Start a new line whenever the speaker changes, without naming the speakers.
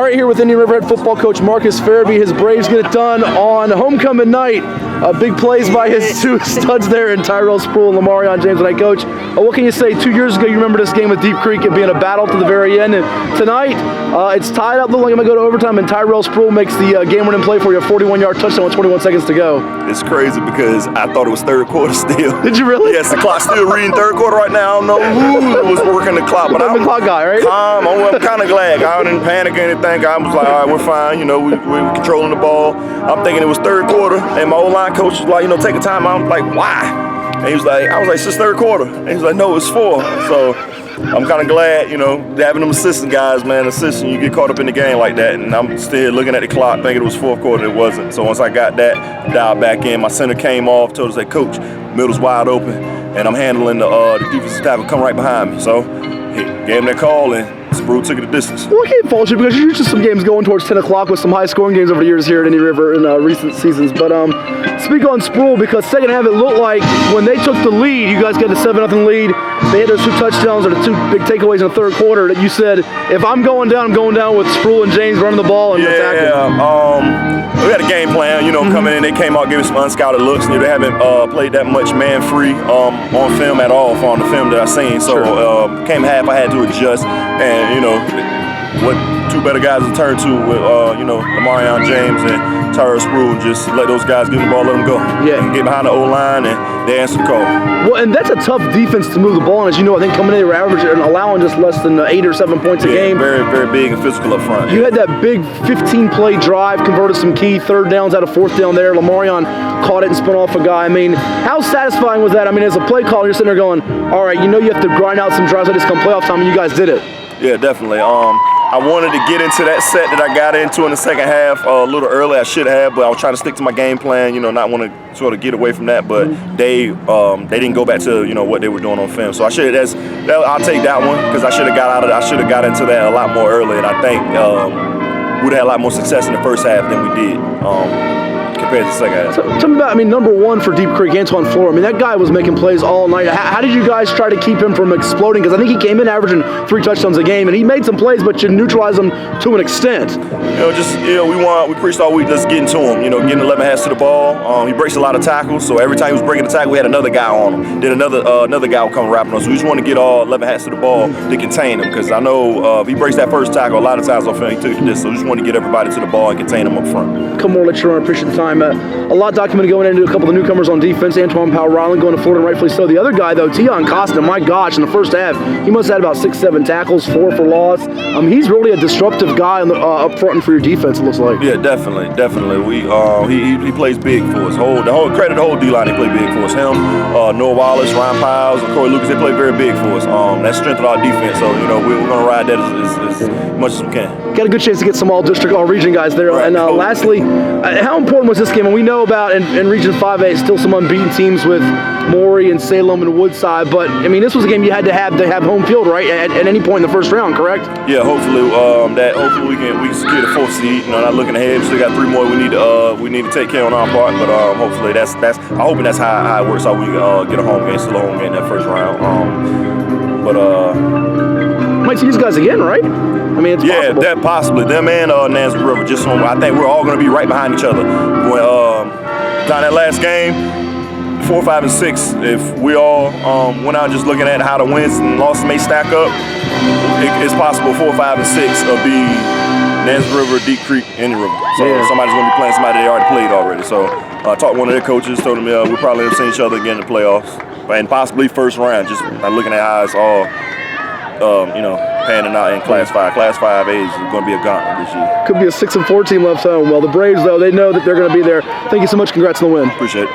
right, here with Indian River head football coach Marcus Ferebee. His Braves get it done on homecoming night. Big plays by his two studs there in Tyrell Sproul and Lamarion James. And coach, what can you say? 2 years ago, you remember this game with Deep Creek, it being a battle to the very end. And tonight, it's tied up. Looking like it might go to overtime, and Tyrell Sproul makes the game-winning play for you, a 41-yard touchdown with 21 seconds to go.
It's crazy because I thought it was third quarter still.
Did you really?
Yes, the clock's still reading third quarter right now. I don't know who was working the clock, but I'm
the clock guy, right?
Calm. I'm kind of glad. I didn't panic or anything. I was like, all right, we're fine. You know, we're controlling the ball. I'm thinking it was third quarter, and my O-line coach was like, you know, take a time out. I'm like, why? And he was like, I was like, it's just third quarter. And he was like, no, it's four. So I'm kind of glad, you know, having them assistant guys, man. Assistant, you get caught up in the game like that, and I'm still looking at the clock, thinking it was fourth quarter. It wasn't. So once I got that dialed back in, my center came off, told us, hey, coach, middle's wide open, and I'm handling the defensive tackle come right behind me. So he gave him that call, and Sproul took it the distance.
Well, I can't fault you because you're used to some games going towards 10 o'clock with some high-scoring games over the years here at Indian River in recent seasons. But speak on Sproul, because second half it looked like when they took the lead, you guys got a 7-0 lead. They had those two touchdowns or the two big takeaways in the third quarter that you said, if I'm going down, I'm going down with Sproul and James running the ball and attacking.
We had a game plan, you know, coming in. They came out, gave us some unscouted looks. You know, they haven't played that much man-free on film at all on the film that I've seen. So came half, I had to adjust. And, you know, what two better guys to turn to with, you know, Lamarion James and Tyrell Sproul, just let those guys get the ball, let them go.
Yeah.
And get behind the O-line, and they answer the call.
Well, and that's a tough defense to move the ball. And as you know, I think coming in, they were averaging and allowing just less than 8 or 7 points a game.
Very, very big and physical up front.
You had that big 15-play drive, converted some key third downs out of fourth down there. Lamarion caught it and spun off a guy. I mean, how satisfying was that? I mean, as a play caller, you're sitting there going, all right, you know you have to grind out some drives like this come playoff time, and you guys did it.
Yeah, definitely. I wanted to get into that set that I got into in the second half a little early. I should have, but I was trying to stick to my game plan, you know, not want to sort of get away from that. But they didn't go back to, you know, what they were doing on film. So I'll take that one because I should have got into that a lot more early, and I think we'd have had a lot more success in the first half than we did. Compared to the second half.
Tell me about, I mean, number one for Deep Creek, Antoine Flora. I mean, that guy was making plays all night. How did you guys try to keep him from exploding? Because I think he came in averaging 3 touchdowns a game, and he made some plays, but you neutralized them to an extent.
We preached all week, let's get into him. You know, getting 11 hands to the ball. He breaks a lot of tackles, so every time he was breaking the tackle, we had another guy on him. Then another guy would come wrapping us. So we just want to get all 11 hands to the ball to contain him, because I know if he breaks that first tackle, a lot of times on film he took it this. So we just want to get everybody to the ball and contain him up front.
Come on, let you run. Appreciate the time. A lot documented going into a couple of the newcomers on defense. Antoine Powell-Ryland going to Florida, and rightfully so. The other guy, though, Tion Costa, my gosh, in the first half, he must have had about 6-7 tackles, 4 for loss. He's really a disruptive guy up front and for your defense, it looks like.
Yeah, definitely. He plays big for us. The whole D-line, they play big for us. Him, Noah Wallace, Ryan Piles, and Corey Lucas, they play very big for us. That strengthened our defense. So, you know, we're going to ride that as much as we can.
Got a good chance to get some all-district, all-region guys there. Right. And lastly, how important was this game? And we know about in Region 5A still some unbeaten teams with Maury and Salem and Woodside, but I mean this was a game you had to have home field, right? At any point in the first round, correct?
Yeah, hopefully we can secure the 4th seed. You know, not looking ahead. We still got 3 more we need to take care on our part, but hopefully that's I'm hoping that's how it works. How we get a home game, still a home game in that first round.
Might see these guys again, right? I mean, it's possible.
That possibly. Them and Nancy River just home. I think we're all going to be right behind each other. When down that last game, 4, 5, and 6, if we all went out just looking at how the wins and losses may stack up, it's possible 4, 5, and 6 will be Nancy River, Deep Creek, Indian River. So somebody's going to be playing somebody they already played already. So I talked to one of their coaches, told him we'll probably end up seeing each other again in the playoffs, and possibly first round. Just looking at how it's all, panning out in Class 5. Class 5A is going to be a gauntlet this year.
Could be a 6-4 team left home. Well, the Braves, though, they know that they're going to be there. Thank you so much. Congrats on the win.
Appreciate it.